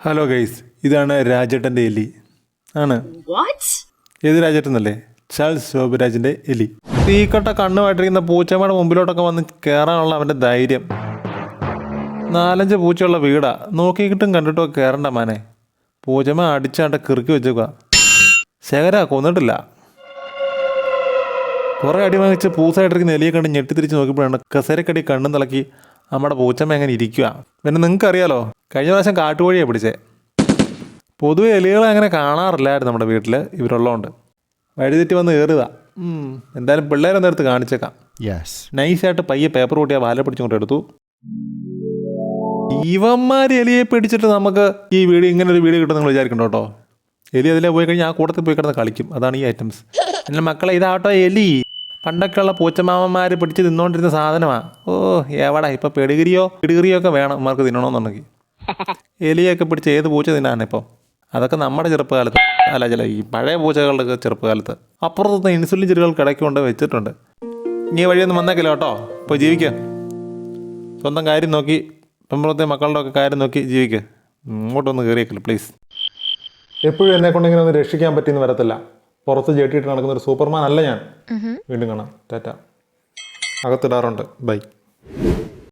Hello guys, ഇതാണ് രാജേട്ടൻ്റെ എലി ആണ്. ഏത് രാജേട്ടനല്ലേ? ചാൾസ് ശോഭരാജിൻ്റെ എലി. തീക്കട്ട കണ്ണുമായിട്ടിരിക്കുന്ന പൂച്ചമ്മയുടെ മുമ്പിലോട്ടൊക്കെ വന്ന് കയറാനുള്ള അവൻ്റെ ധൈര്യം. 4-5 പൂച്ചയുള്ള വീടാ, നോക്കിക്കിട്ടും കണ്ടിട്ടോ കയറണ്ട മാനെ. പൂച്ചമ്മ അടിച്ചാണ്ട് കിറുക്കി വെച്ചേക്കുക. ശേഖര കൊന്നിട്ടില്ല. കുറേ അടി വാങ്ങിച്ച് പൂസായിട്ടിരിക്കുന്ന എലിയെ കണ്ട് ഞെട്ടിത്തിരിച്ച് നോക്കിയപ്പോഴാണ് കസേരക്കടി കണ്ണും തിളക്കി നമ്മുടെ പൂച്ചമ്മ എങ്ങനെ ഇരിക്കുക. പിന്നെ നിങ്ങൾക്കറിയാലോ, കഴിഞ്ഞ പ്രാവശ്യം കാട്ടുകോഴിയെ പിടിച്ചേ. പൊതുവെ എലികളെ അങ്ങനെ കാണാറില്ലായിരുന്നു നമ്മുടെ വീട്ടിൽ, ഇവരുള്ളതുകൊണ്ട്. വഴിതെറ്റി വന്ന് കയറുക. എന്തായാലും പിള്ളേരൊന്നും എടുത്ത് കാണിച്ചേക്കാം. നൈസായിട്ട് പയ്യെ പേപ്പർ കൂട്ടി ആ വാല പിടിച്ചുകൊണ്ട് എടുത്തു. ഇവന്മാർ എലിയെ പിടിച്ചിട്ട് നമുക്ക് ഈ വീഡിയോ ഇങ്ങനെ ഒരു വീഡിയോ കിട്ടും നിങ്ങൾ വിചാരിക്കണ്ടോ കേട്ടോ. എലി അതിലെ പോയി കഴിഞ്ഞാൽ ആ കൂട്ടത്തിൽ പോയി കിടന്ന് കളിക്കും. അതാണ് ഈ ഐറ്റംസ്. എൻ്റെ മക്കളെ, ഇതാട്ടോ എലി. പണ്ടൊക്കെയുള്ള പൂച്ചമാമന്മാർ പിടിച്ച് തിന്നുകൊണ്ടിരുന്ന സാധനമാണ്. ഓ എവിടാ ഇപ്പോൾ പെടിഗിരിയോ ഒക്കെ വേണം അമ്മമാർക്ക് തിന്നണമെന്നുണ്ടെങ്കിൽ. എലിയൊക്കെ പിടിച്ച് ഏത് പൂച്ച തിന്നാണ് ഇപ്പോൾ? അതൊക്കെ നമ്മുടെ ചെറുപ്പകാലത്ത്, അല്ല ചില ഈ പഴയ പൂച്ചകളുടെ ചെറുപ്പകാലത്ത്. അപ്പുറത്തുനിന്ന് ഇൻസുലിൻ ചെടികൾ കിടക്കൊണ്ട് വെച്ചിട്ടുണ്ട്. ഇനി വഴിയൊന്നും വന്നേക്കില്ല കേട്ടോ. ഇപ്പോൾ ജീവിക്കുക, സ്വന്തം കാര്യം നോക്കി, പെമ്പുറത്തെ മക്കളുടെ ഒക്കെ കാര്യം നോക്കി ജീവിക്കുക. ഇങ്ങോട്ടൊന്ന് കയറിയേക്കില്ല പ്ലീസ്. എപ്പോഴും എന്നെ കൊണ്ടിങ്ങനെ ഒന്ന് രക്ഷിക്കാൻ പറ്റിയെന്ന് വരത്തില്ല. പുറത്ത് ജെട്ടിയിട്ട് നടക്കുന്ന ഒരു സൂപ്പർമാൻ അല്ല ഞാൻ. വീണ്ടും കാണാം. ടാറ്റ. അകത്തിടാറുണ്ട്. ബൈ.